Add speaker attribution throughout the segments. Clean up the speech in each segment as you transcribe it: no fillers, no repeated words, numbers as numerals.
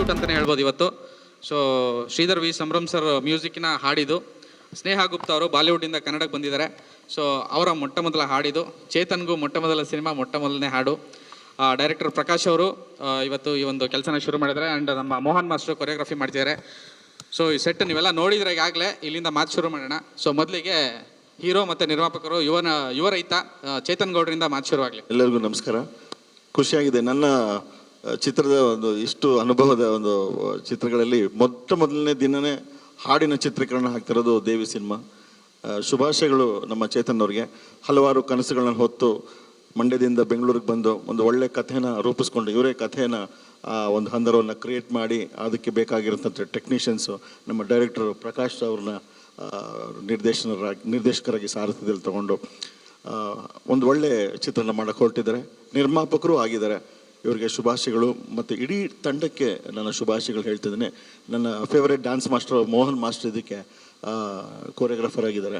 Speaker 1: Out ಅಂತಲೇ ಹೇಳ್ಬೋದು ಇವತ್ತು. So Sridhar V Sambhram sir ಮ್ಯೂಸಿಕ್ನ ಹಾಡಿದ್ದು. ಸ್ನೇಹ ಗುಪ್ತಾ ಅವರು ಬಾಲಿವುಡ್ಡಿಂದ ಕನ್ನಡಕ್ಕೆ ಬಂದಿದ್ದಾರೆ. ಸೊ ಅವರ ಮೊಟ್ಟ ಮೊದಲ ಹಾಡಿದು. ಚೇತನ್ಗೂ ಮೊಟ್ಟ ಮೊದಲ ಸಿನಿಮಾ, ಮೊಟ್ಟ ಮೊದಲನೇ ಹಾಡು. ಡೈರೆಕ್ಟರ್ ಪ್ರಕಾಶ್ ಅವರು ಇವತ್ತು ಈ ಒಂದು ಕೆಲಸನ ಶುರು ಮಾಡಿದ್ದಾರೆ. ಆ್ಯಂಡ್ ನಮ್ಮ ಮೋಹನ್ ಮಾಸ್ಟರ್ ಕೊರಿಯೋಗ್ರಫಿ ಮಾಡ್ತಿದ್ದಾರೆ. ಸೊ ಈ ಸೆಟ್ ನೀವೆಲ್ಲ ನೋಡಿದ್ರೆ ಈಗಾಗಲೇ. ಇಲ್ಲಿಂದ ಮಾತು ಶುರು ಮಾಡೋಣ. ಸೊ ಮೊದಲಿಗೆ ಹೀರೋ ಮತ್ತು ನಿರ್ಮಾಪಕರು ಯುವ ರೈತ ಚೇತನ್ ಗೌಡ್ರಿಂದ ಮಾತು ಶುರುವಾಗಲಿ.
Speaker 2: ಎಲ್ಲರಿಗೂ ನಮಸ್ಕಾರ. ಖುಷಿಯಾಗಿದೆ. ನನ್ನ ಚಿತ್ರದ ಒಂದು ಇಷ್ಟು ಅನುಭವದ ಒಂದು ಚಿತ್ರಗಳಲ್ಲಿ ಮೊದಲನೇ ದಿನವೇ ಹಾಡಿನ ಚಿತ್ರೀಕರಣ ಆಗ್ತಿರೋದು ದೇವಿ ಸಿನಿಮಾ. ಶುಭಾಶಯಗಳು ನಮ್ಮ ಚೇತನ್ ಅವ್ರಿಗೆ. ಹಲವಾರು ಕನಸುಗಳನ್ನ ಹೊತ್ತು ಮಂಡ್ಯದಿಂದ ಬೆಂಗಳೂರಿಗೆ ಬಂದು ಒಂದು ಒಳ್ಳೆ ಕಥೆನ ರೂಪಿಸ್ಕೊಂಡು ಇವರೇ ಕಥೆನ ಒಂದು ಹಂದರವನ್ನು ಕ್ರಿಯೇಟ್ ಮಾಡಿ ಅದಕ್ಕೆ ಬೇಕಾಗಿರೋಂಥ ಟೆಕ್ನಿಷಿಯನ್ಸು ನಮ್ಮ ಡೈರೆಕ್ಟರ್ ಪ್ರಕಾಶ್ ಅವ್ರನ್ನ ನಿರ್ದೇಶಕರಾಗಿ ಸಾರಥ್ಯದಲ್ಲಿ ತಗೊಂಡು ಒಂದು ಒಳ್ಳೆ ಚಿತ್ರನ ಮಾಡೋಕ್ಕೆ ಹೊರಟಿದ್ದಾರೆ. ನಿರ್ಮಾಪಕರು ಆಗಿದ್ದಾರೆ. ಇವರಿಗೆ ಶುಭಾಶಯಗಳು. ಮತ್ತು ಇಡೀ ತಂಡಕ್ಕೆ ನನ್ನ ಶುಭಾಶಯಗಳು ಹೇಳ್ತಿದ್ದೇನೆ. ನನ್ನ favourite dance master Mohan master ಇದಕ್ಕೆ ಕೊರಿಯೋಗ್ರಾಫರ್ ಆಗಿದ್ದಾರೆ.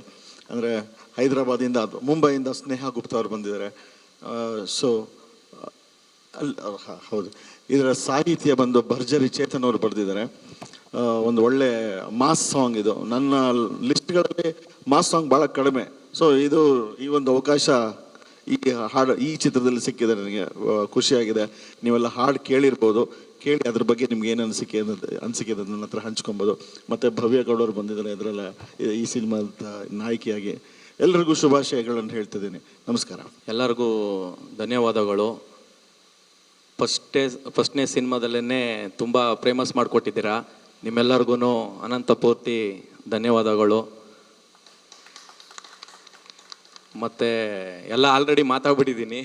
Speaker 2: ಅಂದರೆ ಹೈದರಾಬಾದಿಂದ ಮುಂಬೈಯಿಂದ ಸ್ನೇಹ ಗುಪ್ತಾ ಅವರು ಬಂದಿದ್ದಾರೆ. ಸೊ ಹೌದು, ಇದರ ಸಾಹಿತ್ಯ ಬಂದು ಭರ್ಜರಿ ಚೇತನ್ ಅವರು ಬರೆದಿದ್ದಾರೆ. ಒಂದು ಒಳ್ಳೆ ಮಾಸ್ ಸಾಂಗ್ ಇದು. ನನ್ನ ಲಿಸ್ಟ್ಗಳಲ್ಲಿ ಮಾಸ್ ಸಾಂಗ್ ಭಾಳ ಕಡಿಮೆ. ಸೊ ಈ ಒಂದು ಅವಕಾಶ ಈ ಚಿತ್ರದಲ್ಲಿ ಸಿಕ್ಕಿದೆ. ನನಗೆ ಖುಷಿಯಾಗಿದೆ. ನೀವೆಲ್ಲ ಹಾಡು ಕೇಳಿರ್ಬೋದು. ಕೇಳಿ ಅದ್ರ ಬಗ್ಗೆ ನಿಮ್ಗೆ ಏನು ಅನಿಸಿಕೆ ನನ್ನ ಹತ್ರ ಹಂಚ್ಕೊಬೋದು. ಮತ್ತು ಭವ್ಯ ಗೌಡರು ಬಂದಿದ್ದಾರೆ ಇದರೆಲ್ಲ ಈ ಸಿನಿಮಾದ ನಾಯಕಿಯಾಗಿ. ಎಲ್ಲರಿಗೂ ಶುಭಾಶಯಗಳನ್ನು ಹೇಳ್ತಿದ್ದೀನಿ. ನಮಸ್ಕಾರ.
Speaker 3: ಎಲ್ಲರಿಗೂ ಧನ್ಯವಾದಗಳು. ಫಸ್ಟ್ನೇ ಸಿನಿಮಾದಲ್ಲೇ ತುಂಬ ಫೇಮಸ್ ಮಾಡಿಕೊಟ್ಟಿದ್ದೀರಾ. ನಿಮ್ಮೆಲ್ಲರಿಗೂ ಅನಂತ ಪೂರ್ತಿ ಧನ್ಯವಾದಗಳು. ಮತ್ತು ಎಲ್ಲ ಆಲ್ರೆಡಿ ಮಾತಾಡ್ಬಿಟ್ಟಿದ್ದೀನಿ.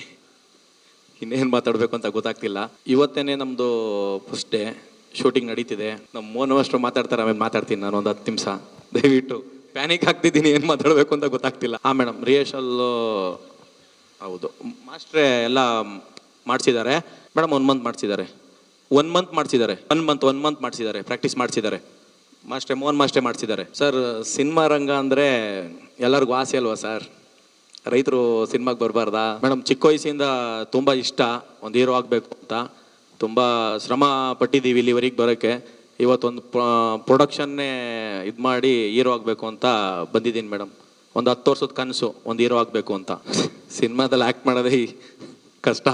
Speaker 3: ಇನ್ನೇನು ಮಾತಾಡಬೇಕು ಅಂತ ಗೊತ್ತಾಗ್ತಿಲ್ಲ. ಇವತ್ತೇ ನಮ್ಮದು ಫಸ್ಟ್ ಡೇ ಶೂಟಿಂಗ್ ನಡೀತಿದೆ. ನಮ್ಮ ಮೋಹನ್ ಮಾಸ್ಟರ್ ಮಾತಾಡ್ತಾರೆ, ಆಮೇಲೆ ಮಾತಾಡ್ತೀನಿ ನಾನು ಒಂದು 10 ನಿಮಿಷ. ದಯವಿಟ್ಟು ಪ್ಯಾನಿಕ್ ಆಗ್ತಿದ್ದೀನಿ, ಏನು ಮಾತಾಡಬೇಕು ಅಂತ ಗೊತ್ತಾಗ್ತಿಲ್ಲ. ಮೇಡಮ್ ರಿಹರ್ಸಲ್ಲು ಹೌದು ಮಾಸ್ಟ್ರೇ ಎಲ್ಲ ಮಾಡಿಸಿದ್ದಾರೆ. ಮೇಡಮ್ 1 ಮಂತ್ ಮಾಡಿಸಿದ್ದಾರೆ. 1 ಮಂತ್ ಮಾಡಿಸಿದ್ದಾರೆ. ಪ್ರಾಕ್ಟೀಸ್ ಮಾಡಿಸಿದ್ದಾರೆ. ಮೋಹನ್ ಮಾಸ್ಟ್ರೇ ಮಾಡಿಸಿದ್ದಾರೆ. ಸರ್ ಸಿನಿಮಾ ರಂಗ ಅಂದರೆ ಎಲ್ಲರಿಗೂ ಆಸೆ ಅಲ್ವಾ ಸರ್? ರೈತರು ಸಿನಿಮಾಗೆ ಬರಬಾರ್ದಾ? ಮೇಡಮ್ ಚಿಕ್ಕ ವಯಸ್ಸಿಂದ ತುಂಬ ಇಷ್ಟ ಒಂದು ಹೀರೋ ಆಗಬೇಕು ಅಂತ. ತುಂಬ ಶ್ರಮ ಪಟ್ಟಿದ್ದೀವಿ ಇಲ್ಲಿವರೆಗೆ ಬರೋಕ್ಕೆ. ಇವತ್ತೊಂದು ಪ್ರೊಡಕ್ಷನ್ನೇ ಇದು ಮಾಡಿ ಹೀರೋ ಆಗಬೇಕು ಅಂತ ಬಂದಿದ್ದೀನಿ ಮೇಡಮ್. ಒಂದು 10 ವರ್ಷದ ಕನಸು ಒಂದು ಹೀರೋ ಆಗಬೇಕು ಅಂತ. ಸಿನಿಮಾದಲ್ಲಿ ಆ್ಯಕ್ಟ್ ಮಾಡೋದೇ ಕಷ್ಟ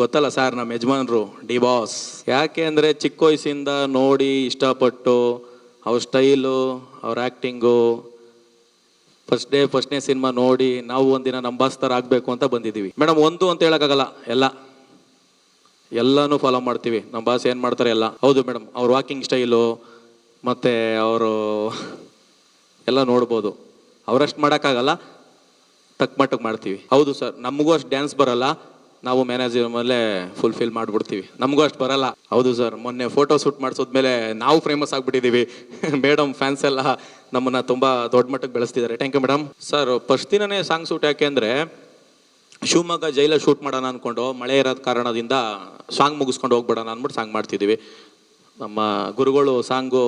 Speaker 3: ಗೊತ್ತಲ್ಲ ಸರ್. ನಮ್ಮ ಯಜಮಾನ್ರು ಡಿ ಬಾಸ್. ಯಾಕೆ ಅಂದರೆ ಚಿಕ್ಕ ವಯಸ್ಸಿಂದ ನೋಡಿ ಇಷ್ಟಪಟ್ಟು ಅವ್ರ ಸ್ಟೈಲು, ಅವ್ರ ಆ್ಯಕ್ಟಿಂಗು, ಫಸ್ಟ್ನೇ ಸಿನಿಮಾ ನೋಡಿ ನಾವು ಒಂದಿನ ನಮ್ಮ ಬಾಸ್ ಥರ ಆಗಬೇಕು ಅಂತ ಬಂದಿದ್ದೀವಿ ಮೇಡಮ್. ಒಂದು ಅಂತ ಹೇಳೋಕ್ಕಾಗಲ್ಲ, ಎಲ್ಲನೂ ಫಾಲೋ ಮಾಡ್ತೀವಿ. ನಮ್ಮ ಬಾಸ್ ಏನು ಮಾಡ್ತಾರೆ ಎಲ್ಲ. ಹೌದು ಮೇಡಮ್, ಅವ್ರ ವಾಕಿಂಗ್ ಸ್ಟೈಲು ಮತ್ತು ಅವರು ಎಲ್ಲ ನೋಡ್ಬೋದು. ಅವರಷ್ಟು ಮಾಡೋಕ್ಕಾಗಲ್ಲ, ತಕ್ಕ ಮಟ್ಟಕ್ಕೆ ಮಾಡ್ತೀವಿ. ಹೌದು ಸರ್, ನಮಗೂ ಅಷ್ಟು ಡ್ಯಾನ್ಸ್ ಬರಲ್ಲ. ನಾವು ಮ್ಯಾನೇಜರ್ ಮೇಲೆ ಫುಲ್ಫಿಲ್ ಮಾಡಿಬಿಡ್ತೀವಿ. ನಮಗೂ ಅಷ್ಟು ಬರಲ್ಲ. ಹೌದು ಸರ್, ಮೊನ್ನೆ ಫೋಟೋ ಶೂಟ್ ಮಾಡಿಸೋದ್ಮೇಲೆ ನಾವು ಫೇಮಸ್ ಆಗಿಬಿಟ್ಟಿದ್ದೀವಿ. ಮೇಡಮ್ ಫ್ಯಾನ್ಸ್ ಎಲ್ಲ ನಮ್ಮನ್ನು ತುಂಬ ದೊಡ್ಡ ಮಟ್ಟಕ್ಕೆ ಬೆಳೆಸ್ತಿದ್ದಾರೆ. Thank you madam. Sir first ದಿನನೇ ಸಾಂಗ್ ಶೂಟ್ ಯಾಕೆ ಅಂದರೆ ಶಿವಮೊಗ್ಗ ಜೈಲಲ್ಲಿ ಶೂಟ್ ಮಾಡೋಣ ಅಂದ್ಕೊಂಡು ಮಳೆ ಇರೋದ ಕಾರಣದಿಂದ ಸಾಂಗ್ ಮುಗಿಸ್ಕೊಂಡು ಹೋಗ್ಬೇಡೋಣ ಅಂದ್ಬಿಟ್ಟು ಸಾಂಗ್ ಮಾಡ್ತಿದ್ದೀವಿ. ನಮ್ಮ ಗುರುಗಳು ಸಾಂಗು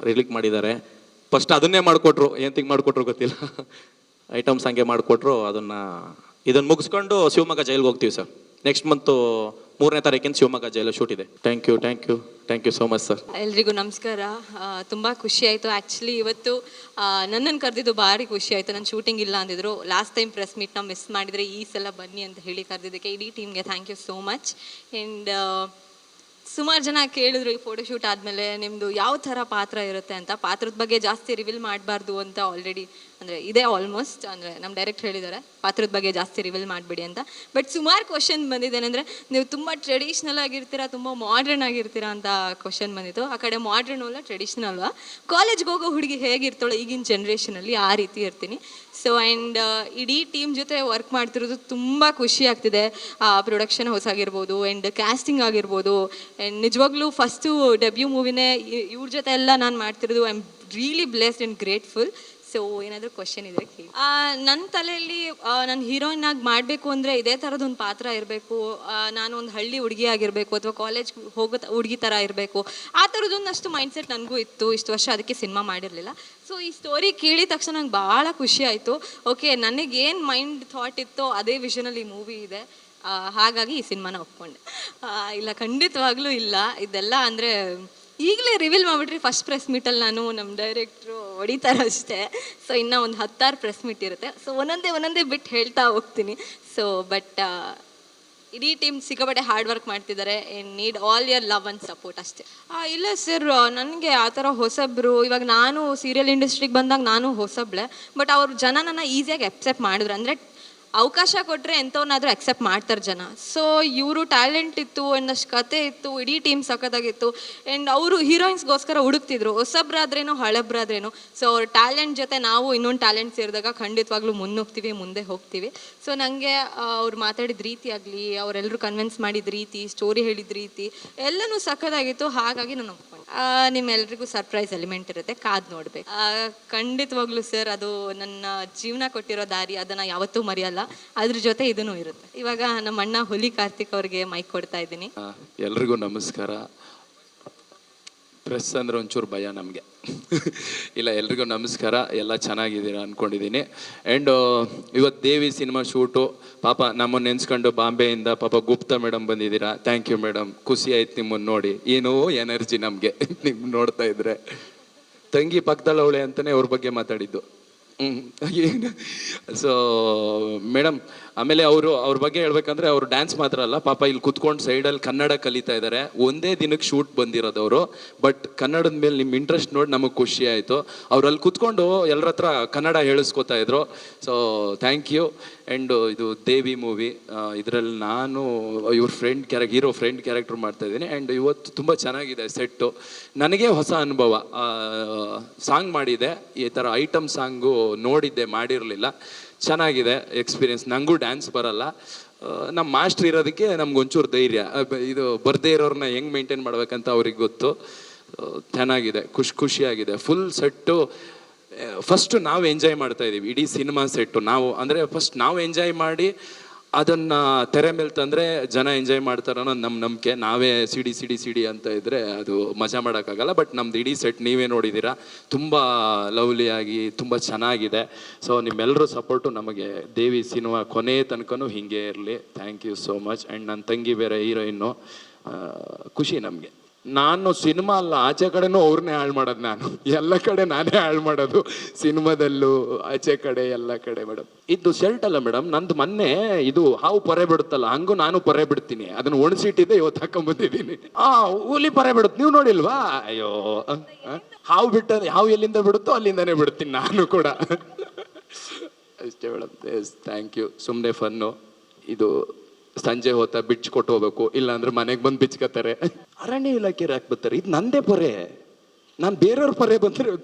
Speaker 3: ರಿಲೀಕ್ ಮಾಡಿದ್ದಾರೆ. ಫಸ್ಟ್ ಅದನ್ನೇ ಮಾಡಿಕೊಟ್ರು. ಏನು ಮಾಡಿಕೊಟ್ರು ಗೊತ್ತಿಲ್ಲ. ಐಟಮ್ ಸಾಂಗೇ ಮಾಡಿಕೊಟ್ರು. ಇದನ್ನು ಮುಗಿಸ್ಕೊಂಡು ಶಿವಮೊಗ್ಗ ಜೈಲಿಗೆ ಹೋಗ್ತೀವಿ ಸರ್. ನೆಕ್ಸ್ಟ್ ಮಂತು 3ನೇ ತಾರೀಕಿಂದ ಶಿವಮೊಗ್ಗ ಜೈಲು ಶೂಟ್ ಇದೆ. Thank you so much sir.
Speaker 4: ಎಲ್ರಿಗೂ ನಮಸ್ಕಾರ. ತುಂಬ ಖುಷಿ ಆಯಿತು. ಆ್ಯಕ್ಚುಲಿ ಇವತ್ತು ನನ್ನನ್ನು ಕರೆದಿದ್ದು ಭಾರಿ ಖುಷಿ ಆಯಿತು. ನನ್ನ ಶೂಟಿಂಗ್ ಇಲ್ಲ ಅಂದಿದ್ರು. ಲಾಸ್ಟ್ ಟೈಮ್ ಪ್ರೆಸ್ ಮೀಟ್ನ ಮಿಸ್ ಮಾಡಿದರೆ ಈ ಸಲ ಬನ್ನಿ ಅಂತ ಹೇಳಿ ಕರೆದಿದ್ದಕ್ಕೆ ಇಡೀ ಟೀಮ್ಗೆ thank you so much. And ಸುಮಾರು ಜನ ಕೇಳಿದ್ರು ಈ ಫೋಟೋಶೂಟ್ ಆದಮೇಲೆ ನಿಮ್ಮದು ಯಾವ ಥರ ಪಾತ್ರ ಇರುತ್ತೆ ಅಂತ. ಪಾತ್ರದ ಬಗ್ಗೆ ಜಾಸ್ತಿ ರಿವೀಲ್ ಮಾಡಬಾರ್ದು ಅಂತ ಆಲ್ರೆಡಿ ಅಂದರೆ ಇದೆ ಆಲ್ಮೋಸ್ಟ್. ಅಂದರೆ ನಮ್ಮ ಡೈರೆಕ್ಟ್ ಹೇಳಿದ್ದಾರೆ ಪಾತ್ರದ ಬಗ್ಗೆ ಜಾಸ್ತಿ ರಿವೀಲ್ ಮಾಡಬೇಡಿ ಅಂತ. ಬಟ್ ಸುಮಾರು ಕ್ವಶನ್ ಬಂದಿದ್ದೇನೆಂದರೆ ನೀವು ತುಂಬ ಟ್ರೆಡಿಷ್ನಲ್ ಆಗಿರ್ತೀರಾ, ತುಂಬ ಮಾಡ್ರನ್ ಆಗಿರ್ತೀರಾ ಅಂತ ಕ್ವಶನ್ ಬಂದಿತ್ತು. ಆ ಕಡೆ ಮಾಡ್ರನ್ ಅಲ್ಲ ಟ್ರೆಡಿಷ್ನಲ್ ಅಲ್ವಾ. ಕಾಲೇಜ್ಗೆ ಹೋಗೋ ಹುಡುಗಿ ಹೇಗಿರ್ತಾಳೋ ಈಗಿನ ಜನ್ರೇಷನಲ್ಲಿ ಆ ರೀತಿ ಇರ್ತೀನಿ. ಸೊ ಆ್ಯಂಡ್ ಇಡೀ ಟೀಮ್ ಜೊತೆ ವರ್ಕ್ ಮಾಡ್ತಿರೋದು ತುಂಬ ಖುಷಿ ಆಗ್ತಿದೆ. ಪ್ರೊಡಕ್ಷನ್ ಹೌಸ್ ಆಗಿರ್ಬೋದು ಆ್ಯಂಡ್ ಕ್ಯಾಸ್ಟಿಂಗ್ ಆಗಿರ್ಬೋದು. ಆ್ಯಂಡ್ ನಿಜವಾಗ್ಲೂ ಫಸ್ಟು ಡೆಬ್ಯೂ ಮೂವಿನೇ ಇವ್ರ ಜೊತೆ ಎಲ್ಲ ನಾನು ಮಾಡ್ತಿರೋದು. I am really blessed and grateful. So ಏನಾದರೂ ಕ್ವಶನ್ ಇದೆ? ನನ್ನ ತಲೆಯಲ್ಲಿ ನಾನು ಹೀರೋಯಿನ್ ಆಗಿ ಮಾಡಬೇಕು ಅಂದರೆ ಇದೇ ಥರದೊಂದು ಪಾತ್ರ ಇರಬೇಕು. ನಾನು ಒಂದು ಹಳ್ಳಿ ಹುಡುಗಿ ಆಗಿರಬೇಕು ಅಥವಾ ಕಾಲೇಜ್ ಹೋಗೋ ಹುಡುಗಿ ಥರ ಇರಬೇಕು. ಆ ಥರದೊಂದಷ್ಟು ಮೈಂಡ್ಸೆಟ್ ನನಗೂ ಇತ್ತು. ಇಷ್ಟು ವರ್ಷ ಅದಕ್ಕೆ ಸಿನಿಮಾ ಮಾಡಿರಲಿಲ್ಲ. ಸೊ ಈ ಸ್ಟೋರಿ ಕೇಳಿದ ತಕ್ಷಣ ನಂಗೆ ಭಾಳ ಖುಷಿ ಆಯಿತು. ಓಕೆ, ನನಗೇನು ಮೈಂಡ್ ಥಾಟ್ ಇತ್ತೋ ಅದೇ ವಿಷನಲ್ಲಿ ಈ ಮೂವಿ ಇದೆ. ಹಾಗಾಗಿ ಈ ಸಿನಿಮಾನ ಒಪ್ಕೊಂಡೆ. ಇಲ್ಲ, ಖಂಡಿತವಾಗ್ಲೂ ಇಲ್ಲ. ಇದೆಲ್ಲ ಅಂದರೆ ಈಗಲೇ ರಿವೀಲ್ ಮಾಡಿಬಿಟ್ರಿ ಫಸ್ಟ್ ಪ್ರೆಸ್ ಮೀಟಲ್ಲಿ ನಾನು ನಮ್ಮ ಡೈರೆಕ್ಟ್ರು ಹೊಡಿತಾರೆ ಅಷ್ಟೇ. ಸೊ ಇನ್ನೂ ಒಂದು 10 ಪ್ರೆಸ್ ಮೀಟ್ ಇರುತ್ತೆ. ಸೊ ಒಂದೊಂದೇ ಬಿಟ್ಟು ಹೇಳ್ತಾ ಹೋಗ್ತೀನಿ. ಸೊ ಬಟ್ ಇಡೀ ಟೀಮ್ ಸಿಕ್ಕಾಪಟ್ಟೆ ಹಾರ್ಡ್ ವರ್ಕ್ ಮಾಡ್ತಿದ್ದಾರೆ. Need all your love and support ಅಷ್ಟೇ. ಇಲ್ಲ ಸರ್, ನನಗೆ ಆ ಥರ ಹೊಸಬ್ರು, ಇವಾಗ ನಾನು ಸೀರಿಯಲ್ ಇಂಡಸ್ಟ್ರಿಗೆ ಬಂದಾಗ ನಾನು ಹೊಸಬ್ಳೆ, ಬಟ್ ಅವ್ರ ಜನ ನನ್ನ ಈಸಿಯಾಗಿ ಅಕ್ಸೆಪ್ಟ್ ಮಾಡಿದ್ರು. ಅಂದರೆ ಅವಕಾಶ ಕೊಟ್ಟರೆ ಎಂಥವನ್ನಾದರೂ ಅಕ್ಸೆಪ್ಟ್ ಮಾಡ್ತಾರೆ ಜನ. ಸೊ ಇವರು ಟ್ಯಾಲೆಂಟ್ ಇತ್ತು, ಒಂದಷ್ಟು ಕತೆ ಇತ್ತು, ಇಡೀ ಟೀಮ್ ಸಖತ್ತಾಗಿತ್ತು. ಆ್ಯಂಡ್ ಅವರು ಹೀರೋಯಿನ್ಸ್ಗೋಸ್ಕರ ಹುಡುಕ್ತಿದ್ರು, ಹೊಸಬ್ರಾದ್ರೇನೋ ಹಳಬ್ರಾದ್ರೇನೋ. ಸೊ ಅವ್ರ ಟ್ಯಾಲೆಂಟ್ ಜೊತೆ ನಾವು ಇನ್ನೊಂದು ಟ್ಯಾಲೆಂಟ್ ಸೇರಿದಾಗ ಖಂಡಿತವಾಗ್ಲೂ ಮುನ್ನುಗ್ತೀವಿ, ಮುಂದೆ ಹೋಗ್ತೀವಿ. ಸೊ ನನಗೆ ಅವ್ರು ಮಾತಾಡಿದ ರೀತಿ ಆಗಲಿ, ಅವರೆಲ್ಲರೂ ಕನ್ವಿನ್ಸ್ ಮಾಡಿದ ರೀತಿ, ಸ್ಟೋರಿ ಹೇಳಿದ ರೀತಿ ಎಲ್ಲನೂ ಸಖತ್ತಾಗಿತ್ತು. ಹಾಗಾಗಿ ನಾನು ಒಪ್ಕೊಂಡೆ. ನಿಮ್ಮೆಲ್ರಿಗೂ ಸರ್ಪ್ರೈಸ್ ಎಲಿಮೆಂಟ್ ಇರುತ್ತೆ, ಕಾದು ನೋಡ್ಬೇಕು. ಖಂಡಿತವಾಗ್ಲೂ ಸರ್, ಅದು ನನ್ನ ಜೀವನ ಕೊಟ್ಟಿರೋ ದಾರಿ, ಅದನ್ನು ಯಾವತ್ತೂ ಮರೆಯಲ್ಲ. ಅದ್ರ ಜೊತೆ ಇದೂ ಇರುತ್ತೆ. ಇವಾಗ ನಮ್ಮ ಅಣ್ಣ ಹುಲಿ ಕಾರ್ತಿಕ್ ಅವ್ರಿಗೆ ಮೈಕ್ ಕೊಡ್ತಾ ಇದ್ದೀನಿ.
Speaker 3: ಎಲ್ರಿಗೂ ನಮಸ್ಕಾರ. ಪ್ರೆಸ್ ಅಂದ್ರೆ ಒಂಚೂರು ಭಯ ನಮಗೆ. ಇಲ್ಲ, ಎಲ್ರಿಗೂ ನಮಸ್ಕಾರ. ಎಲ್ಲ ಚೆನ್ನಾಗಿದ್ದೀರಾ ಅಂದ್ಕೊಂಡಿದ್ದೀನಿ. ಆ್ಯಂಡ್ ಇವತ್ತು ದೇವಿ ಸಿನಿಮಾ ಶೂಟು, ಪಾಪ ನಮ್ಮನ್ನು ನೆನೆಸ್ಕೊಂಡು ಬಾಂಬೆಯಿಂದ ಪಾಪ ಗುಪ್ತಾ ಮೇಡಮ್ ಬಂದಿದ್ದೀರಾ. ಥ್ಯಾಂಕ್ ಯು ಮೇಡಮ್, ಖುಷಿ ಆಯ್ತು ನಿಮ್ಮನ್ನು ನೋಡಿ. ಏನೋ ಎನರ್ಜಿ ನಮಗೆ ನಿಮ್ಗೆ ನೋಡ್ತಾ ಇದ್ರೆ. ತಂಗಿ ಪಕ್ಕದಲ್ಲವಳೆ ಅಂತಲೇ ಅವ್ರ ಬಗ್ಗೆ ಮಾತಾಡಿದ್ದು. ಸೊ ಮೇಡಮ್, ಆಮೇಲೆ ಅವ್ರ ಬಗ್ಗೆ ಹೇಳ್ಬೇಕಂದ್ರೆ ಅವ್ರು ಡ್ಯಾನ್ಸ್ ಮಾತ್ರ ಅಲ್ಲ, ಪಾಪ ಇಲ್ಲಿ ಕುತ್ಕೊಂಡು ಸೈಡಲ್ಲಿ ಕನ್ನಡ ಕಲಿತಾ ಇದ್ದಾರೆ. ಒಂದೇ ದಿನಕ್ಕೆ ಶೂಟ್ ಬಂದಿರೋದವರು, ಬಟ್ ಕನ್ನಡದ ಮೇಲೆ ನಿಮ್ಮ ಇಂಟ್ರೆಸ್ಟ್ ನೋಡಿ ನಮಗೆ ಖುಷಿ ಆಯಿತು. ಅವ್ರು ಅಲ್ಲಿ ಕುತ್ಕೊಂಡು ಎಲ್ಲರ ಹತ್ರ ಕನ್ನಡ ಹೇಳಿಸ್ಕೊತಾ ಇದ್ರು. So thank you. ಆ್ಯಂಡ್ ಇದು ದೇವಿ ಮೂವಿ, ಇದರಲ್ಲಿ ನಾನು ಇವ್ರ ಹೀರೋ ಫ್ರೆಂಡ್ ಕ್ಯಾರೆಕ್ಟರ್ ಮಾಡ್ತಾ ಇದ್ದೀನಿ. ಆ್ಯಂಡ್ ಇವತ್ತು ತುಂಬ ಚೆನ್ನಾಗಿದೆ ಸೆಟ್ಟು. ನನಗೆ ಹೊಸ ಅನುಭವ. ಸಾಂಗ್ ಮಾಡಿದೆ, ಈ ಥರ ಐಟಮ್ ಸಾಂಗು ನೋಡಿದ್ದೆ, ಮಾಡಿರಲಿಲ್ಲ. ಚೆನ್ನಾಗಿದೆ ಎಕ್ಸ್ಪೀರಿಯನ್ಸ್. ನನಗೂ ಡ್ಯಾನ್ಸ್ ಬರಲ್ಲ. ನಮ್ಮ ಮಾಸ್ಟ್ರ್ ಇರೋದಕ್ಕೆ ನಮ್ಗೊಂಚೂರು ಧೈರ್ಯ. ಇದು ಬರದೇ ಇರೋರನ್ನ ಹೆಂಗೆ ಮೇಂಟೈನ್ ಮಾಡ್ಬೇಕಂತ ಅವ್ರಿಗೆ ಗೊತ್ತು. ಚೆನ್ನಾಗಿದೆ, ಖುಷಿಯಾಗಿದೆ. ಫುಲ್ ಸೆಟ್ಟು ಫಸ್ಟು ನಾವು ಎಂಜಾಯ್ ಮಾಡ್ತಾ ಇದ್ದೀವಿ. ಇಡೀ ಸಿನಿಮಾ ಸೆಟ್ಟು ಫಸ್ಟ್ ನಾವು ಎಂಜಾಯ್ ಮಾಡಿ ಅದನ್ನು ತೆರೆ ಮೇಲೆ ತಂದರೆ ಜನ ಎಂಜಾಯ್ ಮಾಡ್ತಾರೆ ಅನ್ನೋ ನಮ್ಮ ನಂಬಿಕೆ. ನಾವೇ ಸಿಡಿ ಅಂತ ಇದ್ದರೆ ಅದು ಮಜಾ ಮಾಡೋಕ್ಕಾಗಲ್ಲ. ಬಟ್ ನಮ್ದು ಇಡೀ ಸೆಟ್ ನೀವೇ ನೋಡಿದ್ದೀರಾ, ತುಂಬ ಲವ್ಲಿಯಾಗಿ ತುಂಬ ಚೆನ್ನಾಗಿದೆ. ಸೊ ನಿಮ್ಮೆಲ್ಲರೂ ಸಪೋರ್ಟು ನಮಗೆ ದೇವಿ ಸಿನಿಮಾ ಕೊನೆ ತನಕನೂ ಹೀಗೆ ಇರಲಿ. Thank you so much. And ನನ್ನ ತಂಗಿ ಬೇರೆ ಹೀರೋಯಿನ್ನು, ಖುಷಿ ನಮಗೆ. ನಾನು ಸಿನಿಮಾ ಅಲ್ಲ, ಆಚೆ ಕಡೆನೂ ಅವ್ರನ್ನೇ ಹಾಳು ಮಾಡೋದು. ನಾನು ಎಲ್ಲ ಕಡೆ ನಾನೇ ಹಾಳು ಮಾಡೋದು, ಸಿನಿಮಾದಲ್ಲೂ ಆಚೆ ಕಡೆ ಎಲ್ಲ ಕಡೆ. ಮೇಡಮ್, ಇದು ಶರ್ಟ್ ಅಲ್ಲ ಮೇಡಮ್, ನಂದು ಮೊನ್ನೆ ಇದು ಹಾವು ಪೊರೆ ಬಿಡುತ್ತಲ್ಲ, ಹಂಗೂ ನಾನು ಪೊರೆ ಬಿಡ್ತೀನಿ. ಅದನ್ನು ಒಣಸಿಟ್ಟಿದ್ದೆ, ಇವತ್ತು ಹಾಕೊಂಬಂದಿದ್ದೀನಿ. ಹುಲಿ ಪೊರೆ ಬಿಡುತ್ತೆ, ನೀವು ನೋಡಿಲ್ವಾ? ಅಯ್ಯೋ, ಹಾವು ಎಲ್ಲಿಂದ ಬಿಡುತ್ತೋ ಅಲ್ಲಿಂದನೇ ಬಿಡ್ತೀನಿ ನಾನು ಕೂಡ. ಅಷ್ಟೇ ಮೇಡಮ್. Yes, thank you. ಸುಮ್ಮನೆ ಫನ್ನು. ಇದು ಸಂಜೆ ಹೊತ್ತ ಬಿಚ್ಕೊಟ್ಟು ಹೋಗ್ಬೇಕು, ಇಲ್ಲಾಂದ್ರೆ ಮನೆಗೆ ಬಂದು ಬಿಚ್ಕೋತಾರೆ. ಅರಣ್ಯ ಇಲಾಖೆಯವ್ರು ಯಾಕೆ ಬರ್ತಾರೆ? ಇದು ನಂದೇ ಪೊರೆ, ನಾನು ಬೇರೆಯವ್ರ ಪೊರೆ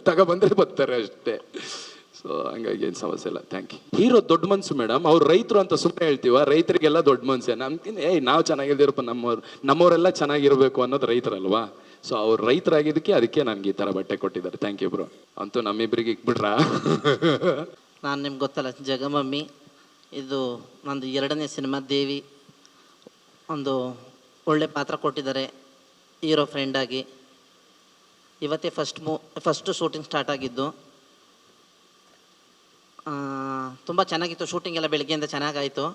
Speaker 3: ತಗೊಬಂದ್ರೆ ಬರ್ತಾರೆ ಅಷ್ಟೇ. ಸೊ ಹಂಗಾಗಿ ಏನು ಸಮಸ್ಯೆ ಇಲ್ಲ. Thank you. ಹೀರೋ ದೊಡ್ಡ ಮನ್ಸು ಮೇಡಮ್. ಅವ್ರು ರೈತರು ಅಂತ ಸುಮ್ಮನೆ ಹೇಳ್ತೀವ, ರೈತರಿಗೆಲ್ಲ ದೊಡ್ಡ ಮನ್ಸೆ. ನಮ್ಗಿಂತ ನಾವು ಚೆನ್ನಾಗಿದ್ದೀರಪ್ಪ, ನಮ್ಮವರೆಲ್ಲ ಚೆನ್ನಾಗಿರ್ಬೇಕು ಅನ್ನೋದು ರೈತರಲ್ವಾ. ಸೊ ಅವ್ರು ರೈತರಾಗಿದ್ದಕ್ಕೆ ಅದಕ್ಕೆ ನನಗೆ ಈ ಥರ ಬಟ್ಟೆ ಕೊಟ್ಟಿದ್ದಾರೆ. Thank you bro. ಅಂತೂ ನಮ್ಮಿಬ್ಬರಿಗೆ ಇಕ್ಬಿಟ್ರಾ?
Speaker 5: ನಾನು ನಿಮ್ಗೆ ಗೊತ್ತಲ್ಲ, ಜಗಮಮ್ಮಿ. ಇದು ನಂದು 2ನೇ ಸಿನಿಮಾ ದೇವಿ. ಒಂದು ಒಳ್ಳೆ ಪಾತ್ರ ಕೊಟ್ಟಿದ್ದಾರೆ ಹೀರೋ ಫ್ರೆಂಡಾಗಿ. ಇವತ್ತೇ ಫಸ್ಟು ಶೂಟಿಂಗ್ ಸ್ಟಾರ್ಟ್ ಆಗಿದ್ದು. ತುಂಬ ಚೆನ್ನಾಗಿತ್ತು ಶೂಟಿಂಗ್ ಎಲ್ಲ, ಬೆಳಗ್ಗೆಯಿಂದ ಚೆನ್ನಾಗಾಯಿತು.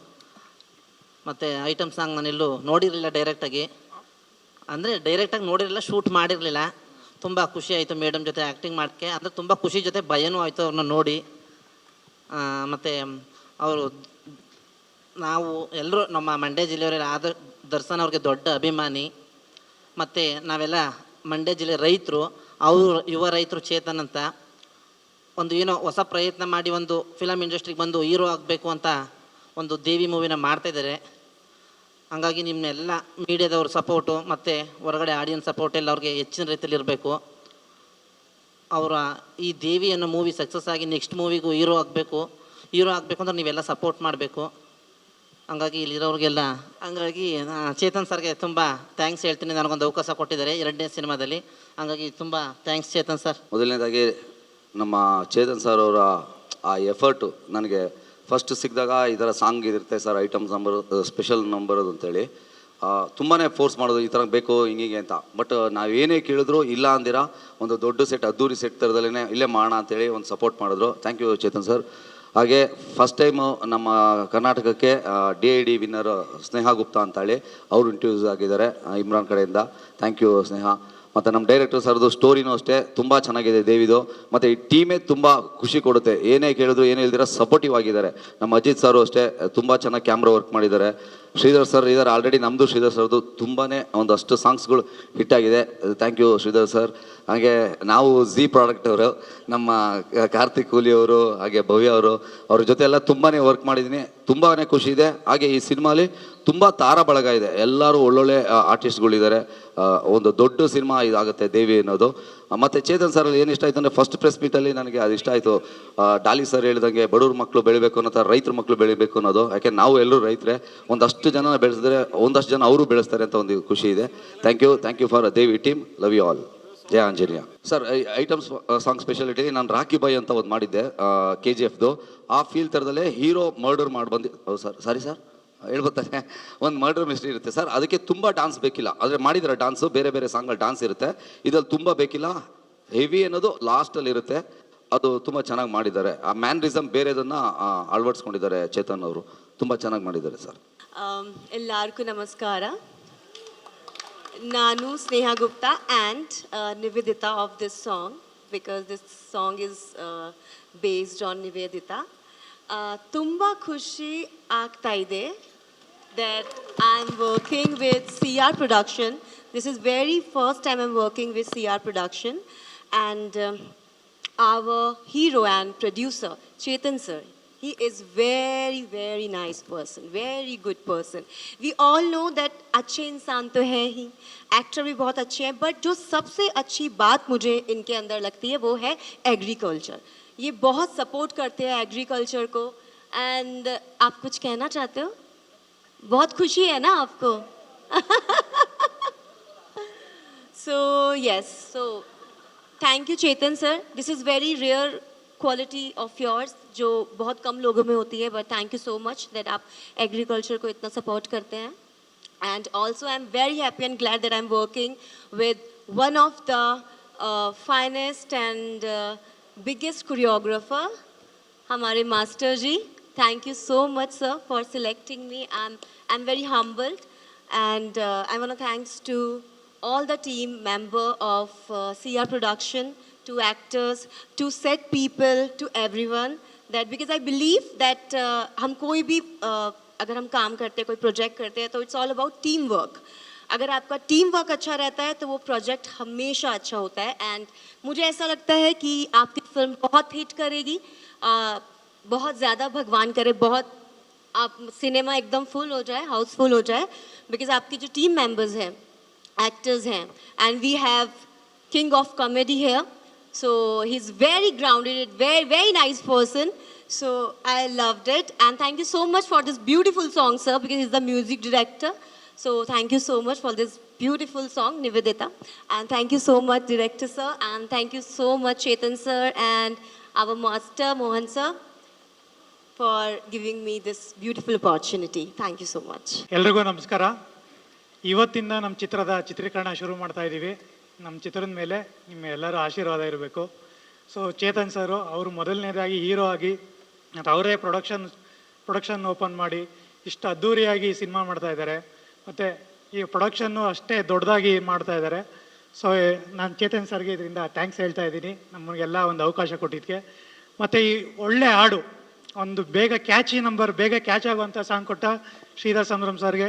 Speaker 5: ಮತ್ತು ಐಟಮ್ ಸಾಂಗ್ ನಾನೆಲ್ಲೂ ನೋಡಿರಲಿಲ್ಲ ಡೈರೆಕ್ಟಾಗಿ, ಅಂದರೆ ಡೈರೆಕ್ಟಾಗಿ ನೋಡಿರಲಿಲ್ಲ, ಶೂಟ್ ಮಾಡಿರಲಿಲ್ಲ. ತುಂಬ ಖುಷಿ ಆಯಿತು ಮೇಡಮ್ ಜೊತೆ ಆ್ಯಕ್ಟಿಂಗ್ ಮಾಡೋಕ್ಕೆ. ಅಂದರೆ ತುಂಬ ಖುಷಿ ಜೊತೆ ಭಯನೂ ಆಯಿತು ಅವ್ರನ್ನ ನೋಡಿ. ಮತ್ತು ಅವರು, ನಾವು ಎಲ್ಲರೂ ನಮ್ಮ ಮಂಡ್ಯ ಜಿಲ್ಲೆಯವರೆಲ್ಲ ದರ್ಶನ್ ಅವ್ರಿಗೆ ದೊಡ್ಡ ಅಭಿಮಾನಿ. ಮತ್ತು ನಾವೆಲ್ಲ ಮಂಡ್ಯ ಜಿಲ್ಲೆ ರೈತರು. ಅವರು ಯುವ ರೈತರು ಚೇತನ್ ಅಂತ ಒಂದು ಏನೋ ಹೊಸ ಪ್ರಯತ್ನ ಮಾಡಿ ಒಂದು ಫಿಲಮ್ ಇಂಡಸ್ಟ್ರಿಗೆ ಬಂದು ಹೀರೋ ಆಗಬೇಕು ಅಂತ ಒಂದು ದೇವಿ ಮೂವಿನ ಮಾಡ್ತಾಯಿದ್ದಾರೆ. ಹಾಗಾಗಿ ನಿಮ್ಮೆಲ್ಲ ಮೀಡಿಯಾದವ್ರ ಸಪೋರ್ಟು ಮತ್ತು ಹೊರಗಡೆ ಆಡಿಯನ್ಸ್ ಸಪೋರ್ಟ್ ಎಲ್ಲ ಅವ್ರಿಗೆ ಹೆಚ್ಚಿನ ರೀತಿಯಲ್ಲಿ ಇರಬೇಕು. ಅವರ ಈ ದೇವಿ ಅನ್ನೋ ಮೂವಿ ಸಕ್ಸಸ್ ಆಗಿ ನೆಕ್ಸ್ಟ್ ಮೂವಿಗೂ ಹೀರೋ ಆಗಬೇಕು ಅಂದ್ರೆ ನೀವೆಲ್ಲ ಸಪೋರ್ಟ್ ಮಾಡಬೇಕು. ಹಂಗಾಗಿ ಇಲ್ಲಿರೋರಿಗೆಲ್ಲ, ಹಂಗಾಗಿ ಚೇತನ್ ಸರ್ಗೆ ತುಂಬ ಥ್ಯಾಂಕ್ಸ್ ಹೇಳ್ತೀನಿ. ನನಗೊಂದು ಅವಕಾಶ ಕೊಟ್ಟಿದ್ದಾರೆ 2ನೇ ಸಿನಿಮಾದಲ್ಲಿ. ಹಂಗಾಗಿ ತುಂಬ ಥ್ಯಾಂಕ್ಸ್ ಚೇತನ್ ಸರ್.
Speaker 6: ಮೊದಲನೇದಾಗಿ ನಮ್ಮ ಚೇತನ್ ಸರ್ ಅವರ ಆ ಎಫರ್ಟು ನನಗೆ ಫಸ್ಟ್ ಸಿಕ್ಕಿದಾಗ ಈ ಥರ ಸಾಂಗ್ ಇರುತ್ತೆ sir, items number, special number ಅಂತೇಳಿ ತುಂಬಾ ಫೋರ್ಸ್ ಮಾಡೋದು, ಈ ಥರ ಬೇಕು ಹಿಂಗೆ ಅಂತ. ಬಟ್ ನಾವೇನೇ ಕೇಳಿದ್ರು ಇಲ್ಲ ಅಂದಿರ ಒಂದು ದೊಡ್ಡ ಸೆಟ್, ಅದ್ದೂರಿ ಸೆಟ್ ಥರದಲ್ಲೇ ಇಲ್ಲೇ ಮಾಡೋಣ ಅಂತೇಳಿ ಒಂದು ಸಪೋರ್ಟ್ ಮಾಡಿದ್ರು. Thank you Chethan sir. ಹಾಗೆ ಫಸ್ಟ್ ಟೈಮು ನಮ್ಮ ಕರ್ನಾಟಕಕ್ಕೆ DID ವಿನ್ನರ್ ಸ್ನೇಹಾ ಗುಪ್ತಾ ಅಂತೇಳಿ ಅವರು ಇಂಟ್ರೊಡ್ಯೂಸ್ ಆಗಿದ್ದಾರೆ ಇಮ್ರಾನ್ ಕಡೆಯಿಂದ. ಥ್ಯಾಂಕ್ ಯು ಸ್ನೇಹ. ಮತ್ತು ನಮ್ಮ ಡೈರೆಕ್ಟರ್ ಸರ್ದು ಸ್ಟೋರಿನೂ ಅಷ್ಟೇ ತುಂಬ ಚೆನ್ನಾಗಿದೆ ದೇವಿದು. ಮತ್ತು ಈ ಟೀಮೇ ತುಂಬ ಖುಷಿ ಕೊಡುತ್ತೆ, ಏನೇ ಕೇಳಿದ್ರು ಏನೇ ಹೇಳ್ದಿರ ಸಪೋರ್ಟಿವ್ ಆಗಿದ್ದಾರೆ. ನಮ್ಮ ಅಜಿತ್ ಸರು ಅಷ್ಟೇ ತುಂಬ ಚೆನ್ನಾಗಿ ಕ್ಯಾಮ್ರಾ ವರ್ಕ್ ಮಾಡಿದ್ದಾರೆ. ಶ್ರೀಧರ್ ಸರ್ ಇದ್ದಾರೆ ಆಲ್ರೆಡಿ, ನಮ್ಮದು ಶ್ರೀಧರ್ ಸರ್ದು ತುಂಬಾ ಒಂದಷ್ಟು ಸಾಂಗ್ಸ್ಗಳು ಹಿಟ್ಟಾಗಿದೆ. Thank you Sridhar sir. ಹಾಗೆ ನಾವು ಜಿ ಪ್ರಾಡಕ್ಟ್ ಅವರು, ನಮ್ಮ ಕಾರ್ತಿಕ್ ಕೂಲಿ ಅವರು, ಹಾಗೆ ಭವ್ಯ ಅವರು, ಅವ್ರ ಜೊತೆ ಎಲ್ಲ ತುಂಬಾ ವರ್ಕ್ ಮಾಡಿದ್ದೀನಿ. ತುಂಬಾ ಖುಷಿ ಇದೆ. ಹಾಗೆ ಈ ಸಿನಿಮಾಲಿ ತುಂಬ ತಾರಾ ಬಳಗ ಇದೆ, ಎಲ್ಲರೂ ಒಳ್ಳೊಳ್ಳೆ ಆರ್ಟಿಸ್ಟ್ಗಳಿದ್ದಾರೆ. ಒಂದು ದೊಡ್ಡ ಸಿನಿಮಾ ಇದಾಗುತ್ತೆ ದೇವಿ ಅನ್ನೋದು. ಮತ್ತು ಚೇತನ್ ಸರಲ್ಲಿ ಏನು ಇಷ್ಟ ಆಯಿತು ಅಂದರೆ ಫಸ್ಟ್ ಪ್ರೆಸ್ ಮೀಟಲ್ಲಿ ನನಗೆ ಅದು ಇಷ್ಟ ಆಯಿತು. ಡಾಲಿ ಸರ್ ಹೇಳಿದಂಗೆ ಬಡವ್ರ ಮಕ್ಕಳು ಬೆಳಿಬೇಕು ಅನ್ನೋ ಥರ ರೈತರ ಮಕ್ಕಳು ಬೆಳಿಬೇಕು ಅನ್ನೋದು. ಯಾಕೆ ನಾವು ಎಲ್ಲರೂ ರೈತರೇ, ಒಂದಷ್ಟು ಜನ ಬೆಳೆಸಿದ್ರೆ ಒಂದಷ್ಟು ಜನ ಅವರು ಬೆಳೆಸ್ತಾರೆ ಅಂತ ಒಂದು ಖುಷಿ ಇದೆ. Thank you for Devi team. Love you all. ಜಯ Anjaneya. Sir items song speciality ನಾನು ರಾಕಿ ಬಾಯ್ ಅಂತ ಒಂದು ಮಾಡಿದ್ದೆ KGFದು. ಆ ಫೀಲ್ ಥರದಲ್ಲೇ ಹೀರೋ ಮರ್ಡರ್ ಮಾಡಿ ಬಂದು, ಹೌದು ಸರ್, ಸಾರಿ ಸರ್ ಹೇಳ್ಬೋತಾರೆ, ಒಂದು ಮರ್ಡರ್ ಮಿಸ್ಟ್ರಿ ಇರುತ್ತೆ ಸರ್. ಅದಕ್ಕೆ ತುಂಬ ಡಾನ್ಸ್ ಬೇಕಿಲ್ಲ, ಆದರೆ ಮಾಡಿದರೆ ಡಾನ್ಸು ಬೇರೆ ಬೇರೆ ಸಾಂಗಲ್ಲಿ ಡಾನ್ಸ್ ಇರುತ್ತೆ. ಇದ್ರಲ್ಲಿ ತುಂಬ ಬೇಕಿಲ್ಲ, ಹೆವಿ ಅನ್ನೋದು ಲಾಸ್ಟಲ್ಲಿ ಇರುತ್ತೆ. ಅದು ತುಂಬ ಚೆನ್ನಾಗಿ ಮಾಡಿದ್ದಾರೆ. ಆ ಮ್ಯಾನ್ರಿಸಮ್ ಬೇರೆದನ್ನು ಅಳವಡಿಸ್ಕೊಂಡಿದ್ದಾರೆ ಚೇತನ್ ಅವರು. ತುಂಬ ಚೆನ್ನಾಗಿ ಮಾಡಿದ್ದಾರೆ ಸರ್.
Speaker 7: ಎಲ್ಲರಿಗೂ ನಮಸ್ಕಾರ. ನಾನು Sneha Gupta and Nivedita of this song, because this song is based on Nivedita. ತುಂಬ ಖುಷಿ ಆಗ್ತಾ ಇದೆ that I'm working with CR Production. This is very first time I'm working with CR Production, and our hero and producer Chetan sir, he is very very nice person, very good person. We all know that अच्छे इंसान तो है ही, actor भी बहुत अच्छे हैं, but जो सबसे अच्छी बात मुझे इनके अंदर लगती है वो है एग्रीकल्चर. ये बहुत सपोर्ट करते हैं एग्रीकल्चर को. एंड आप कुछ कहना चाहते हो? बहुत खुशी है ना आपको? So yes, so thank you Chetan sir. This is very rare quality of yours जो बहुत कम लोगों में होती है, but thank you so much that आप एग्रीकल्चर को इतना सपोर्ट करते हैं. And also I'm very happy and glad that I'm working with one of the finest and biggest choreographer, हमारे master ji. Thank you so much sir for selecting me. I'm very humbled, and I want to thanks to all the team member of CR Production, to actors, to set people, to everyone, that because I believe that हम कोई भी अगर हम काम करते हैं, कोई project करते हैं, तो it's all about team work. अगर आपका टीम वर्क अच्छा रहता है तो वो प्रोजेक्ट हमेशा अच्छा होता है. एंड मुझे ऐसा लगता है कि आपकी फिल्म बहुत हिट करेगी, बहुत ज़्यादा भगवान करे, बहुत आप सिनेमा एकदम फुल हो जाए, हाउसफुल हो जाए, बिकॉज आपकी जो टीम मेंबर्स हैं, एक्टर्स हैं, and we have king of comedy here. So he is very grounded, very very nice person. So I loved it, and thank you so much for this beautiful song sir, because he's the music director. So thank you so much for this beautiful song Nivedita, and thank you so much director sir, and thank you so much Chetan sir and our master Mohan sir for giving me this beautiful opportunity. Thank you so much.
Speaker 8: ಎಲ್ರಿಗೂ ನಮಸ್ಕಾರ. ಇವತ್ತಿಂದ ನಮ್ಮ ಚಿತ್ರದ ಚಿತ್ರೀಕರಣ ಶುರು ಮಾಡ್ತಾ ಇದ್ದೀವಿ. ನಮ್ಮ ಚಿತ್ರದ ಮೇಲೆ ನಿಮ್ಮ ಎಲ್ಲರ ಆಶೀರ್ವಾದ ಇರಬೇಕು. ಸೊ ಚೇತನ್ ಸರು ಅವರು ಮೊದಲನೇದಾಗಿ ಹೀರೋ ಆಗಿ ಮತ್ತು ಅವರೇ ಪ್ರೊಡಕ್ಷನ್ ಓಪನ್ ಮಾಡಿ ಇಷ್ಟು ಅದ್ಧೂರಿಯಾಗಿ ಸಿನಿಮಾ ಮಾಡ್ತಾ ಇದ್ದಾರೆ, ಮತ್ತು ಈ ಪ್ರೊಡಕ್ಷನ್ನು ಅಷ್ಟೇ ದೊಡ್ಡದಾಗಿ ಮಾಡ್ತಾ ಇದ್ದಾರೆ. ಸೊ ನಾನು ಚೇತನ್ ಸರ್ಗೆ ಇದರಿಂದ ಥ್ಯಾಂಕ್ಸ್ ಹೇಳ್ತಾ ಇದ್ದೀನಿ, ನಮಗೆಲ್ಲ ಒಂದು ಅವಕಾಶ ಕೊಟ್ಟಿದ್ದಕ್ಕೆ. ಮತ್ತು ಈ ಒಳ್ಳೆ ಹಾಡು, ಒಂದು ಬೇಗ ಕ್ಯಾಚ್ ಆಗುವಂಥ ಸಾಂಗ್ ಕೊಟ್ಟ ಶ್ರೀಧರ್ ಸಂಭ್ರಮ್ ಸರ್ಗೆ,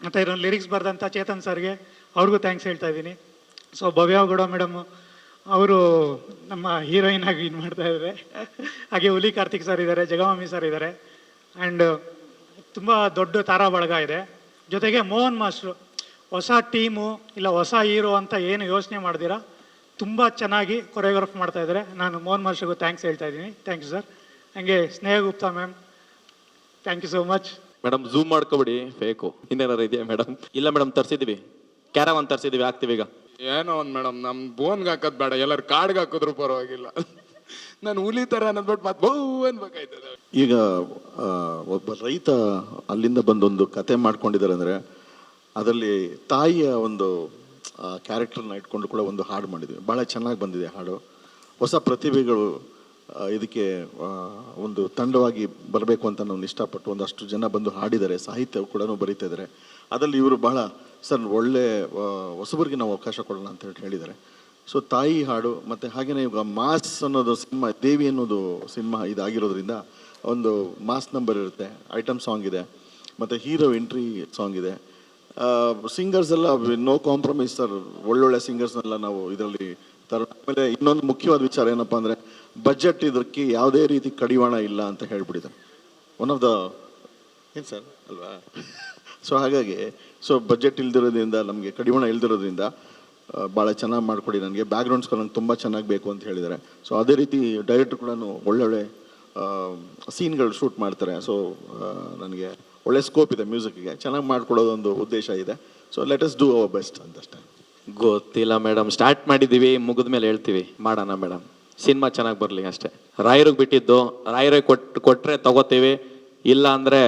Speaker 8: ಮತ್ತು ಇದನ್ನು ಲಿರಿಕ್ಸ್ ಬರೆದಂಥ ಚೇತನ್ ಸರ್ಗೆ, ಅವ್ರಿಗೂ ಥ್ಯಾಂಕ್ಸ್ ಹೇಳ್ತಾ ಇದ್ದೀನಿ. ಸೊ ಭವ್ಯ ಗೌಡ ಮೇಡಮ್ ಅವರು ನಮ್ಮ ಹೀರೋಯಿನ್ ಆಗಿ ಇದು ಮಾಡ್ತಾ ಇದ್ದಾರೆ. ಹಾಗೆ ಹುಲಿ ಕಾರ್ತಿಕ್ ಸರ್ ಇದ್ದಾರೆ, ಜಗಮಾಮಿ ಸರ್ ಇದ್ದಾರೆ, ಆ್ಯಂಡ್ ತುಂಬ ದೊಡ್ಡ ತಾರಾ ಬಳಗ ಇದೆ. ಜೊತೆಗೆ ಮೋಹನ್ ಮಾಸ್ಟ್ರು ಹೊಸ ಟೀಮು ಇಲ್ಲ ಹೊಸ ಹೀರೋ ಅಂತ ಏನು ಯೋಚನೆ ಮಾಡ್ದಿರಾ ತುಂಬ ಚೆನ್ನಾಗಿ ಕೊರಿಯೋಗ್ರಾಫ್ ಮಾಡ್ತಾ ಇದ್ದಾರೆ. ನಾನು ಮೋಹನ್ ಮಾಸ್ಟ್ರಿಗೂ ಥ್ಯಾಂಕ್ಸ್ ಹೇಳ್ತಾ ಇದ್ದೀನಿ. Thank you sir. ಹಾಗೆ Sneha Gupta ma'am, thank you so much.
Speaker 3: Madam zoom ಮಾಡ್ಕೊಬಿಡಿ, ಫೇಕು ಇನ್ನೇನಾರು ಇದೆಯಾ ಮೇಡಮ್? ಇಲ್ಲ ಮೇಡಮ್, ತರಿಸಿದ್ವಿ, ಕ್ಯಾರವಾನ್ ತರಿಸಿದ್ವಿ, ಆಗ್ತೀವಿ ಈಗ.
Speaker 9: ಏನೋ ಒಂದು ಮೇಡಮ್, ನಮ್ಮ ಬೋನ್ಗೆ ಹಾಕೋದು ಬೇಡ, ಎಲ್ಲರೂ ಕಾಡ್ಗೆ ಹಾಕಿದ್ರು ಪರವಾಗಿಲ್ಲ. ನಾನು ಹುಲಿ ಥರ ಅನ್ನೋದ್ಬಿಟ್ಟು ಮತ್ತೆ ಬೌ ಅನ್ಬೇಕಾಯ್ತದೆ.
Speaker 2: ಈಗ ಒಬ್ಬ ರೈತ ಅಲ್ಲಿಂದ ಬಂದೊಂದು ಕತೆ ಮಾಡ್ಕೊಂಡಿದ್ದಾರೆ ಅಂದರೆ ಅದರಲ್ಲಿ ತಾಯಿಯ ಒಂದು ಕ್ಯಾರೆಕ್ಟರ್ನ ಇಟ್ಕೊಂಡು ಕೂಡ ಒಂದು ಹಾಡು ಮಾಡಿದ್ವಿ. ಭಾಳ ಚೆನ್ನಾಗಿ ಬಂದಿದೆ ಹಾಡು. ಹೊಸ ಪ್ರತಿಭೆಗಳು ಇದಕ್ಕೆ ಒಂದು ತಂಡವಾಗಿ ಬರಬೇಕು ಅಂತ ನಾನು ಇಷ್ಟಪಟ್ಟು ಒಂದಷ್ಟು ಜನ ಬಂದು ಹಾಡಿದ್ದಾರೆ, ಸಾಹಿತ್ಯ ಕೂಡ ಬರೀತಾ ಇದ್ದಾರೆ. ಅದರಲ್ಲಿ ಇವರು ಬಹಳ ಸರ್ ಒಳ್ಳೆ ಹೊಸಬರಿಗೆ ನಾವು ಅವಕಾಶ ಕೊಡೋಣ ಅಂತ ಹೇಳಿದ್ದಾರೆ. ಸೊ ತಾಯಿ ಹಾಡು ಮತ್ತು ಹಾಗೆಯೇ ಇವಾಗ ಮಾಸ್ ಅನ್ನೋದು ಸಿನಿಮಾ, ದೇವಿ ಅನ್ನೋದು ಸಿನಿಮಾ ಇದಾಗಿರೋದ್ರಿಂದ ಒಂದು ಮಾಸ್ ನಂಬರ್ ಇರುತ್ತೆ, ಐಟಮ್ ಸಾಂಗ್ ಇದೆ, ಮತ್ತು ಹೀರೋ ಎಂಟ್ರಿ ಸಾಂಗ್ ಇದೆ. ಸಿಂಗರ್ಸ್ ಎಲ್ಲ ನೋ ಕಾಂಪ್ರಮೈಸ್ ಸರ್, ಒಳ್ಳೊಳ್ಳೆ ಸಿಂಗರ್ಸ್ನೆಲ್ಲ ನಾವು ಇದರಲ್ಲಿ ಆಮೇಲೆ ಇನ್ನೊಂದು ಮುಖ್ಯವಾದ ವಿಚಾರ ಏನಪ್ಪ ಅಂದರೆ ಬಜೆಟ್ ಇದಕ್ಕೆ ಯಾವುದೇ ರೀತಿ ಕಡಿವಾಣ ಇಲ್ಲ ಅಂತ ಹೇಳ್ಬಿಟ್ಟಿದ್ದಾರೆ. ಒನ್ ಆಫ್ ದ ಏನು ಸರ್ ಅಲ್ವಾ? ಸೊ ಹಾಗಾಗಿ ಬಜೆಟ್ ಇಲ್ದಿರೋದ್ರಿಂದ, ನಮಗೆ ಕಡಿವಾಣ ಇಲ್ದಿರೋದ್ರಿಂದ ಭಾಳ ಚೆನ್ನಾಗಿ ಮಾಡಿಕೊಡಿ, ನನಗೆ ಬ್ಯಾಕ್ಗ್ರೌಂಡ್ ಸ್ಕೋರ್ ನಂಗೆ ತುಂಬ ಚೆನ್ನಾಗಿ ಬೇಕು ಅಂತ ಹೇಳಿದ್ದಾರೆ. ಸೊ ಅದೇ ರೀತಿ ಡೈರೆಕ್ಟ್ರ್ ಕೂಡ ಒಳ್ಳೊಳ್ಳೆ ಸೀನ್ಗಳು ಶೂಟ್ ಮಾಡ್ತಾರೆ. ಸೊ ನನಗೆ ಒಳ್ಳೆ ಸ್ಕೋಪ್ ಇದೆ ಮ್ಯೂಸಿಕ್ಗೆ, ಚೆನ್ನಾಗಿ ಮಾಡಿಕೊಡೋದೊಂದು ಉದ್ದೇಶ ಇದೆ. So let us do our best ಅಂತಷ್ಟೇ.
Speaker 3: ಗೊತ್ತಿಲ್ಲ ಮೇಡಮ್, ಸ್ಟಾರ್ಟ್ ಮಾಡಿದ್ದೀವಿ, ಮುಗಿದ ಮೇಲೆ ಹೇಳ್ತೀವಿ, ಮಾಡೋಣ ಮೇಡಮ್. ಸಿನಿಮಾ ಚೆನ್ನಾಗಿ ಬರಲಿ ಅಷ್ಟೇ. ರಾಯರಿಗೆ ಬಿಟ್ಟಿದ್ದು, ರಾಯರಿಗೆ ಕೊಟ್ಟರೆ ತಗೋತೀವಿ, ಇಲ್ಲ ಅಂದರೆ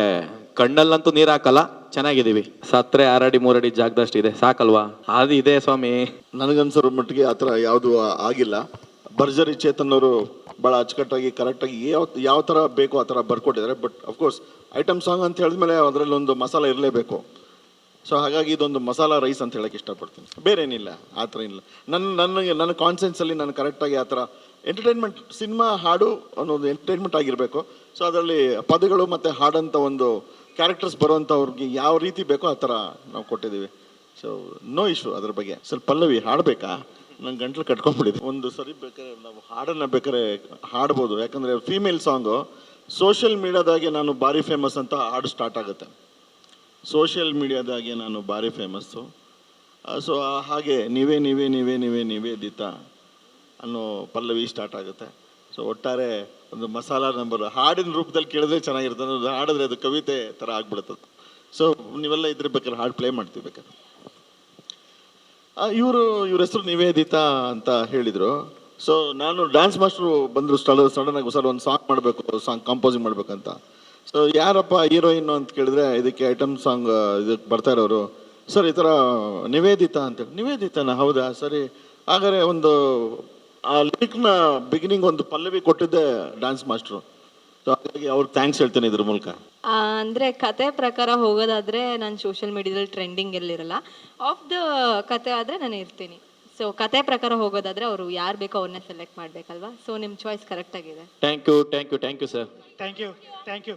Speaker 3: ಕಣ್ಣಲ್ಲಂತೂ ನೀರು ಹಾಕಲ್ಲ. ಚೆನ್ನಾಗಿದ್ದೀವಿ, ಸತ್ರೆ 6 ಅಡಿ 3 ಅಡಿ ಜಾಗದಷ್ಟು ಇದೆ, ಸಾಕಲ್ವಾ? ಅದು ಇದೆ ಸ್ವಾಮಿ.
Speaker 2: ನನಗನ್ಸೋ ಮಟ್ಟಿಗೆ ಆ ಥರ ಯಾವುದೂ ಆಗಿಲ್ಲ. ಭರ್ಜರಿ ಚೇತನ್ ಅವರು ಭಾಳ ಅಚ್ಚುಕಟ್ಟಾಗಿ ಕರೆಕ್ಟಾಗಿ ಯಾವ ಥರ ಬೇಕೋ ಆ ಥರ ಬರ್ಕೊಟ್ಟಿದ್ದಾರೆ. ಬಟ್ ಅಫ್ಕೋರ್ಸ್ ಐಟಮ್ ಸಾಂಗ್ ಅಂತ ಹೇಳಿದ್ಮೇಲೆ ಅದರಲ್ಲಿ ಒಂದು ಮಸಾಲ ಇರಲೇಬೇಕು. ಸೊ ಹಾಗಾಗಿ ಇದೊಂದು ಮಸಾಲ ರೈಸ್ ಅಂತ ಹೇಳಕ್ಕೆ ಇಷ್ಟಪಡ್ತೀನಿ, ಬೇರೆ ಏನಿಲ್ಲ, ಆ ಥರ ಇಲ್ಲ. ನನ್ನ ಕಾನ್ಸೆನ್ಸಲ್ಲಿ ನಾನು ಕರೆಕ್ಟಾಗಿ ಆ ಥರ ಎಂಟರ್ಟೈನ್ಮೆಂಟ್, ಸಿನಿಮಾ ಹಾಡು ಅನ್ನೋದು ಎಂಟರ್ಟೈನ್ಮೆಂಟ್ ಆಗಿರಬೇಕು. ಸೊ ಅದರಲ್ಲಿ ಪದಗಳು ಮತ್ತು ಹಾಡಂಥ ಒಂದು ಕ್ಯಾರೆಕ್ಟರ್ಸ್ ಬರುವಂಥವ್ರಿಗೆ ಯಾವ ರೀತಿ ಬೇಕೋ ಆ ಥರ ನಾವು ಕೊಟ್ಟಿದ್ದೀವಿ. ಸೊ ನೋ ಇಶ್ಯೂ ಅದ್ರ ಬಗ್ಗೆ. ಸ್ವಲ್ಪ ಪಲ್ಲವಿ ಹಾಡಬೇಕಾ? ನಂಗೆ ಗಂಟ್ಲು ಕಟ್ಕೊಂಡ್ಬಿಟ್ಟಿದೆ. ಒಂದು ಸರಿ ಬೇಕಾದ್ರೆ ನಾವು ಹಾಡನ್ನು ಬೇಕಾದ್ರೆ ಹಾಡ್ಬೋದು, ಯಾಕಂದರೆ ಫೀಮೇಲ್ ಸಾಂಗು ಸೋಷಿಯಲ್ ಮೀಡಿಯಾದಾಗೆ ನಾನು ಭಾರಿ ಫೇಮಸ್ ಅಂತ ಹಾಡು ಸ್ಟಾರ್ಟ್ ಆಗುತ್ತೆ. ಸೋಷಿಯಲ್ ಮೀಡಿಯಾದಾಗೆ ನಾನು ಭಾರಿ ಫೇಮಸ್ಸು. ಸೊ ಹಾಗೆ ನೀವೇ ನೀವೇ ನೀವೇ ನೀವೇ ನಿವೇದಿತ ಅನ್ನೋ ಪಲ್ಲವಿ ಸ್ಟಾರ್ಟ್ ಆಗುತ್ತೆ. ಸೊ ಒಟ್ಟಾರೆ ಒಂದು ಮಸಾಲ ನಂಬರ್ ಹಾಡಿನ ರೂಪದಲ್ಲಿ ಕೇಳಿದ್ರೆ ಚೆನ್ನಾಗಿರುತ್ತೆ, ಅದು ಹಾಡಿದ್ರೆ ಅದು ಕವಿತೆ ಥರ ಆಗ್ಬಿಡುತ್ತದೆ. ಸೊ ನೀವೆಲ್ಲ ಇದ್ರ ಬೇಕಾದ್ರೆ ಹಾಡು ಪ್ಲೇ ಮಾಡ್ತೀವಿ ಬೇಕಾದ್ರೆ. ಇವ್ರ ಹೆಸರು ನಿವೇದಿತಾ ಅಂತ ಹೇಳಿದರು. ಸೊ ನಾನು ಡ್ಯಾನ್ಸ್ ಮಾಸ್ಟ್ರು ಬಂದರು, ಸಡನ್ನಾಗಿ ಸರ್ ಒಂದು ಸಾಂಗ್ ಮಾಡಬೇಕು, ಸಾಂಗ್ ಕಂಪೋಸಿಂಗ್ ಮಾಡಬೇಕಂತ. ಸೊ ಯಾರಪ್ಪ ಹೀರೋಯಿನ್ನು ಅಂತ ಕೇಳಿದ್ರೆ ಇದಕ್ಕೆ ಐಟಮ್ ಸಾಂಗ್ ಇದಕ್ಕೆ ಬರ್ತಾ ಇರೋರು. ಸರ್ ಈ ಥರ ನಿವೇದಿತಾ ಅಂತೇಳಿ. ನಿವೇದಿತಾನ? ಹೌದಾ, ಸರಿ. ಹಾಗಾದರೆ ಒಂದು ಆ ಲಿರಿಕ್ನ ಬಿಗಿನಿಂಗ್ ಒಂದು ಪಲ್ಲವಿ ಕೊಟ್ಟಿದ್ದೆ ಡ್ಯಾನ್ಸ್ ಮಾಸ್ಟ್ರು. ಸೊ ಹಾಗಾಗಿ ಅವ್ರಿಗೆ ಥ್ಯಾಂಕ್ಸ್ ಹೇಳ್ತೇನೆ ಇದ್ರ ಮೂಲಕ.
Speaker 4: ಅಂದರೆ ಕತೆ ಪ್ರಕಾರ ಹೋಗೋದಾದರೆ ನಾನು ಸೋಷಿಯಲ್ ಮೀಡಿಯಾದಲ್ಲಿ ಟ್ರೆಂಡಿಂಗ್ ಎಲ್ಲಿರಲ್ಲ. ಆಫ್ ದ ಕತೆ ಆದರೆ ನಾನು ಇರ್ತೀನಿ. ಸೊ ಕತೆ ಪ್ರಕಾರ ಹೋಗೋದಾದರೆ ಅವರು ಯಾರು ಬೇಕೋ ಅವ್ರನ್ನೇ ಸೆಲೆಕ್ಟ್ ಮಾಡಬೇಕಲ್ವಾ? ಸೊ ನಿಮ್ಮ ಚಾಯ್ಸ್ ಕರೆಕ್ಟಾಗಿದೆ.
Speaker 3: Thank you sir.
Speaker 8: Thank you.